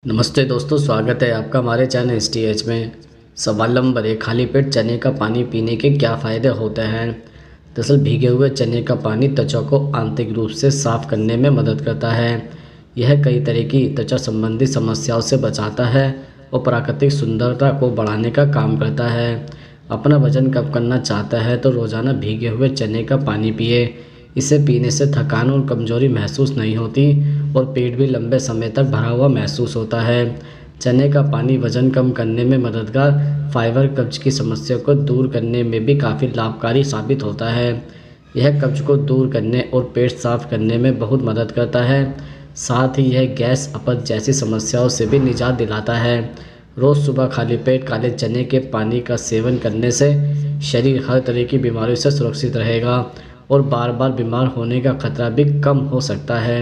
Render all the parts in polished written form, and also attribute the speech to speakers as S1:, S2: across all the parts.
S1: नमस्ते दोस्तों, स्वागत है आपका हमारे चैनल STH में। सवाल नंबर 1, खाली पेट चने का पानी पीने के क्या फ़ायदे होते हैं। दरअसल भीगे हुए चने का पानी त्वचा को आंतरिक रूप से साफ करने में मदद करता है। यह कई तरह की त्वचा संबंधी समस्याओं से बचाता है और प्राकृतिक सुंदरता को बढ़ाने का काम करता है। अपना वजन कम करना चाहता है तो रोज़ाना भीगे हुए चने का पानी पिए। इसे पीने से थकान और कमजोरी महसूस नहीं होती और पेट भी लंबे समय तक भरा हुआ महसूस होता है। चने का पानी वजन कम करने में मददगार, फाइबर कब्ज की समस्या को दूर करने में भी काफ़ी लाभकारी साबित होता है। यह कब्ज को दूर करने और पेट साफ करने में बहुत मदद करता है। साथ ही यह गैस, अपच जैसी समस्याओं से भी निजात दिलाता है। रोज़ सुबह खाली पेट काले चने के पानी का सेवन करने से शरीर हर तरह की बीमारियों से सुरक्षित रहेगा और बार बार बीमार होने का खतरा भी कम हो सकता है।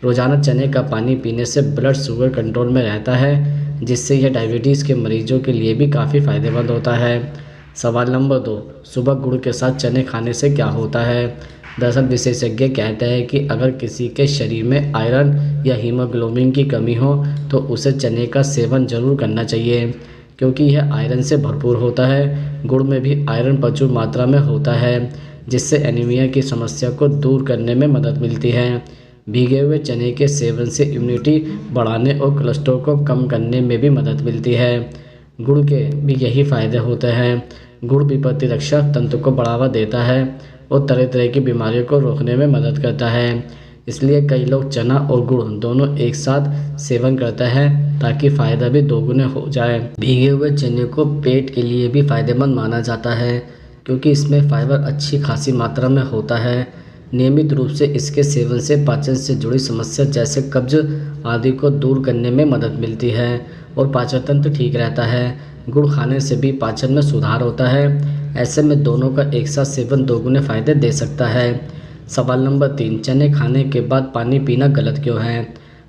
S1: रोज़ाना चने का पानी पीने से ब्लड शुगर कंट्रोल में रहता है, जिससे यह डायबिटीज़ के मरीजों के लिए भी काफ़ी फ़ायदेमंद होता है। सवाल नंबर 2, सुबह गुड़ के साथ चने खाने से क्या होता है। दरअसल विशेषज्ञ कहते हैं कि अगर किसी के शरीर में आयरन या हीमोग्लोबिन की कमी हो तो उसे चने का सेवन जरूर करना चाहिए, क्योंकि यह आयरन से भरपूर होता है। गुड़ में भी आयरन प्रचुर मात्रा में होता है, जिससे एनीमिया की समस्या को दूर करने में मदद मिलती है। भीगे हुए चने के सेवन से इम्यूनिटी बढ़ाने और कोलेस्ट्रॉल को कम करने में भी मदद मिलती है। गुड़ के भी यही फायदे होते हैं। गुड़ भी प्रतिरक्षा तंत्र को बढ़ावा देता है और तरह तरह की बीमारियों को रोकने में मदद करता है। इसलिए कई लोग चना और गुड़ दोनों एक साथ सेवन करते हैं ताकि फ़ायदा भी दोगुने हो जाए। भीगे हुए चने को पेट के लिए भी फ़ायदेमंद माना जाता है, क्योंकि इसमें फाइबर अच्छी खासी मात्रा में होता है। नियमित रूप से इसके सेवन से पाचन से जुड़ी समस्या जैसे कब्ज आदि को दूर करने में मदद मिलती है और पाचन तंत्र ठीक रहता है। गुड़ खाने से भी पाचन में सुधार होता है। ऐसे में दोनों का एक साथ सेवन दोगुने फायदे दे सकता है। सवाल नंबर 3, चने खाने के बाद पानी पीना गलत क्यों है।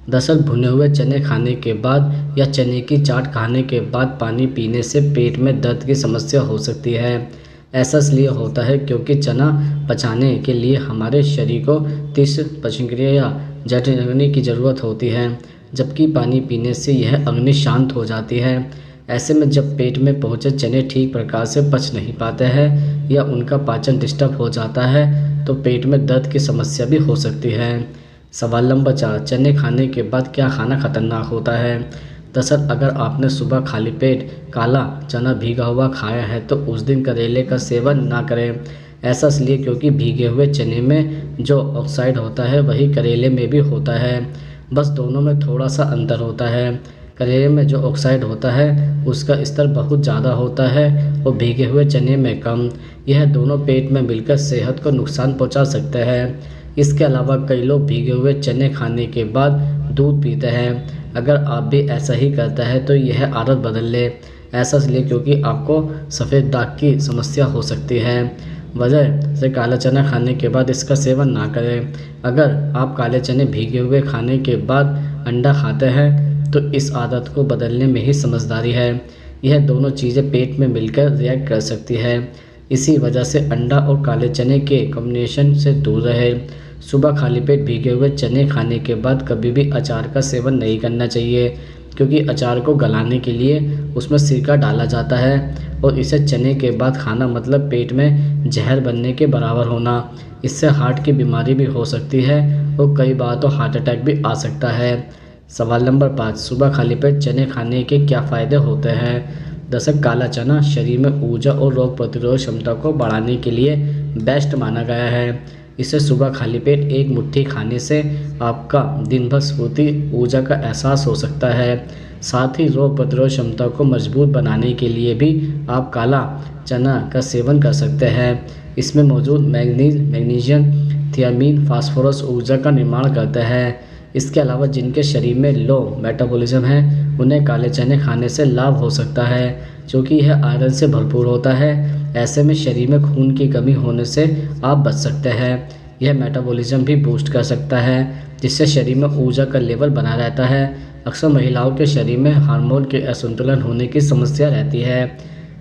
S1: दरअसल भुने हुए चने खाने के बाद या चने की चाट खाने के बाद पानी पीने से पेट में दर्द की समस्या हो सकती है। ऐसा इसलिए होता है क्योंकि चना पचाने के लिए हमारे शरीर को तीव्र पचनक्रिया या जठर अग्नि की ज़रूरत होती है, जबकि पानी पीने से यह अग्नि शांत हो जाती है। ऐसे में जब पेट में पहुँचे चने ठीक प्रकार से पच नहीं पाते हैं या उनका पाचन डिस्टर्ब हो जाता है तो पेट में दर्द की समस्या भी हो सकती है। सवाल नंबर 4, चने खाने के बाद क्या खाना खतरनाक होता है। दरअसल अगर आपने सुबह खाली पेट काला चना भीगा हुआ खाया है तो उस दिन करेले का सेवन ना करें। ऐसा इसलिए क्योंकि भीगे हुए चने में जो ऑक्साइड होता है वही करेले में भी होता है, बस दोनों में थोड़ा सा अंतर होता है। करेले में जो ऑक्साइड होता है उसका स्तर बहुत ज़्यादा होता है और भीगे हुए चने में कम। यह दोनों पेट में मिलकर सेहत को नुकसान पहुंचा सकते हैं। इसके अलावा कई लोग भीगे हुए चने खाने के बाद दूध पीते हैं। अगर आप भी ऐसा ही करता है तो यह आदत बदल ले। ऐसा इसलिए क्योंकि आपको सफ़ेद दाग की समस्या हो सकती है। वजह से काला चना खाने के बाद इसका सेवन ना करें। अगर आप काले चने भीगे हुए खाने के बाद अंडा खाते हैं तो इस आदत को बदलने में ही समझदारी है। यह दोनों चीज़ें पेट में मिलकर रिएक्ट कर सकती है। इसी वजह से अंडा और काले चने के कॉम्बिनेशन से दूर रहे। सुबह खाली पेट भीगे हुए चने खाने के बाद कभी भी अचार का सेवन नहीं करना चाहिए, क्योंकि अचार को गलाने के लिए उसमें सिरका डाला जाता है और इसे चने के बाद खाना मतलब पेट में जहर बनने के बराबर होना। इससे हार्ट की बीमारी भी हो सकती है और कई बार तो हार्ट अटैक भी आ सकता है। सवाल नंबर 5, सुबह खाली पेट चने खाने के क्या फ़ायदे होते हैं। दरअसल काला चना शरीर में ऊर्जा और रोग प्रतिरोध क्षमता को बढ़ाने के लिए बेस्ट माना गया है। इसे सुबह खाली पेट एक मुट्ठी खाने से आपका दिन भर स्फूर्ति ऊर्जा का एहसास हो सकता है। साथ ही रोग प्रतिरोध क्षमता को मजबूत बनाने के लिए भी आप काला चना का सेवन कर सकते हैं। इसमें मौजूद मैग्नीशियम, थियामीन, फास्फोरस ऊर्जा का निर्माण करते हैं। इसके अलावा जिनके शरीर में लो मेटाबॉलिज्म है उन्हें काले चने खाने से लाभ हो सकता है, क्योंकि यह आयरन से भरपूर होता है। ऐसे में शरीर में खून की कमी होने से आप बच सकते हैं। यह मेटाबॉलिज्म भी बूस्ट कर सकता है, जिससे शरीर में ऊर्जा का लेवल बना रहता है। अक्सर महिलाओं के शरीर में हार्मोन के असंतुलन होने की समस्या रहती है।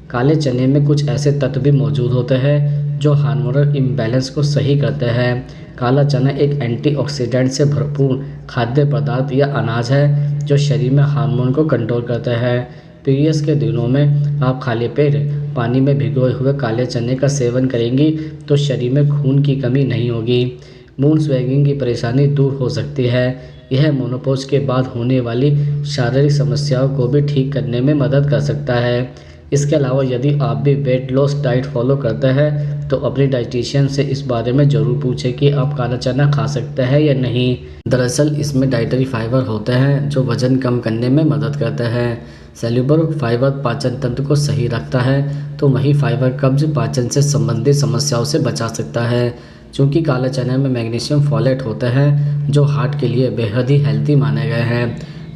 S1: काले चने में कुछ ऐसे तत्व भी मौजूद होते हैं जो हार्मोनल इम्बैलेंस को सही करते हैं। काला चना एक एंटीऑक्सीडेंट से भरपूर खाद्य पदार्थ या अनाज है जो शरीर में हार्मोन को कंट्रोल करता है। पीरियड्स के दिनों में आप खाली पेट पानी में भिगोए हुए काले चने का सेवन करेंगी तो शरीर में खून की कमी नहीं होगी। मूड स्विंगिंग की परेशानी दूर हो सकती है। यह मेनोपॉज के बाद होने वाली शारीरिक समस्याओं को भी ठीक करने में मदद कर सकता है। इसके अलावा यदि आप भी वेट लॉस डाइट फॉलो करते हैं तो अपनी डाइटिशियन से इस बारे में ज़रूर पूछें कि आप काला चना खा सकते हैं या नहीं। दरअसल इसमें डाइटरी फाइबर होते हैं जो वज़न कम करने में मदद करते हैं। सेल्युलर फाइबर पाचन तंत्र को सही रखता है तो वही फाइबर कब्ज पाचन से संबंधित समस्याओं से बचा सकता है। चूँकि काले चने में मैग्नीशियम फॉलेट होते हैं जो हार्ट के लिए बेहद ही हेल्दी माने गए हैं।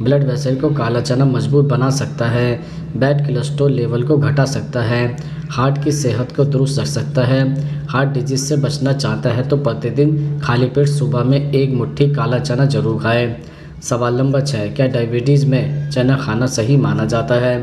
S1: ब्लड वेसल को काला चना मजबूत बना सकता है, बैड कोलेस्ट्रॉल लेवल को घटा सकता है, हार्ट की सेहत को दुरुस्त रख सकता है। हार्ट डिजीज से बचना चाहता है तो प्रतिदिन खाली पेट सुबह में एक मुट्ठी काला चना जरूर खाएं। सवाल नंबर 6, क्या डायबिटीज़ में चना खाना सही माना जाता है?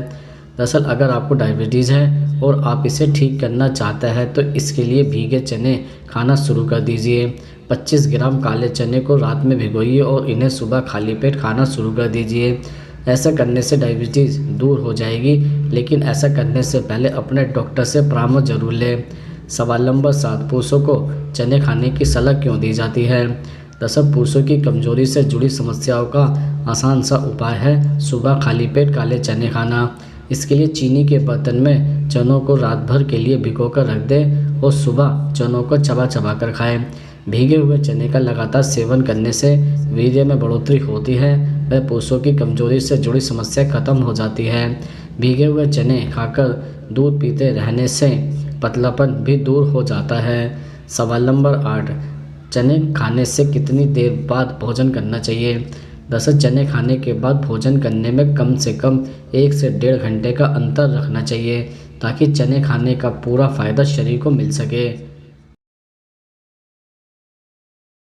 S1: दरअसल अगर आपको डायबिटीज़ है और आप इसे ठीक करना चाहते हैं तो इसके लिए भीगे चने खाना शुरू कर दीजिए। 25 ग्राम काले चने को रात में भिगोइए और इन्हें सुबह खाली पेट खाना शुरू कर दीजिए। ऐसा करने से डायबिटीज़ दूर हो जाएगी, लेकिन ऐसा करने से पहले अपने डॉक्टर से परामर्श जरूर लें। सवाल नंबर 7, पुरुषों को चने खाने की सलाह क्यों दी जाती है? दरअसल पुरुषों की कमजोरी से जुड़ी समस्याओं का आसान सा उपाय है सुबह खाली पेट काले चने खाना। इसके लिए चीनी के बर्तन में चनों को रात भर के लिए भिगो कर रख दें और सुबह चनों को चबा चबा कर खाएं। भीगे हुए चने का लगातार सेवन करने से वीर्य में बढ़ोतरी होती है व पुरुषों की कमजोरी से जुड़ी समस्या खत्म हो जाती है। भीगे हुए चने खाकर दूध पीते रहने से पतलापन भी दूर हो जाता है। सवाल नंबर 8, चने खाने से कितनी देर बाद भोजन करना चाहिए? दरअसल चने खाने के बाद भोजन करने में कम से कम 1 से 1.5 घंटे का अंतर रखना चाहिए ताकि चने खाने का पूरा फ़ायदा शरीर को मिल सके।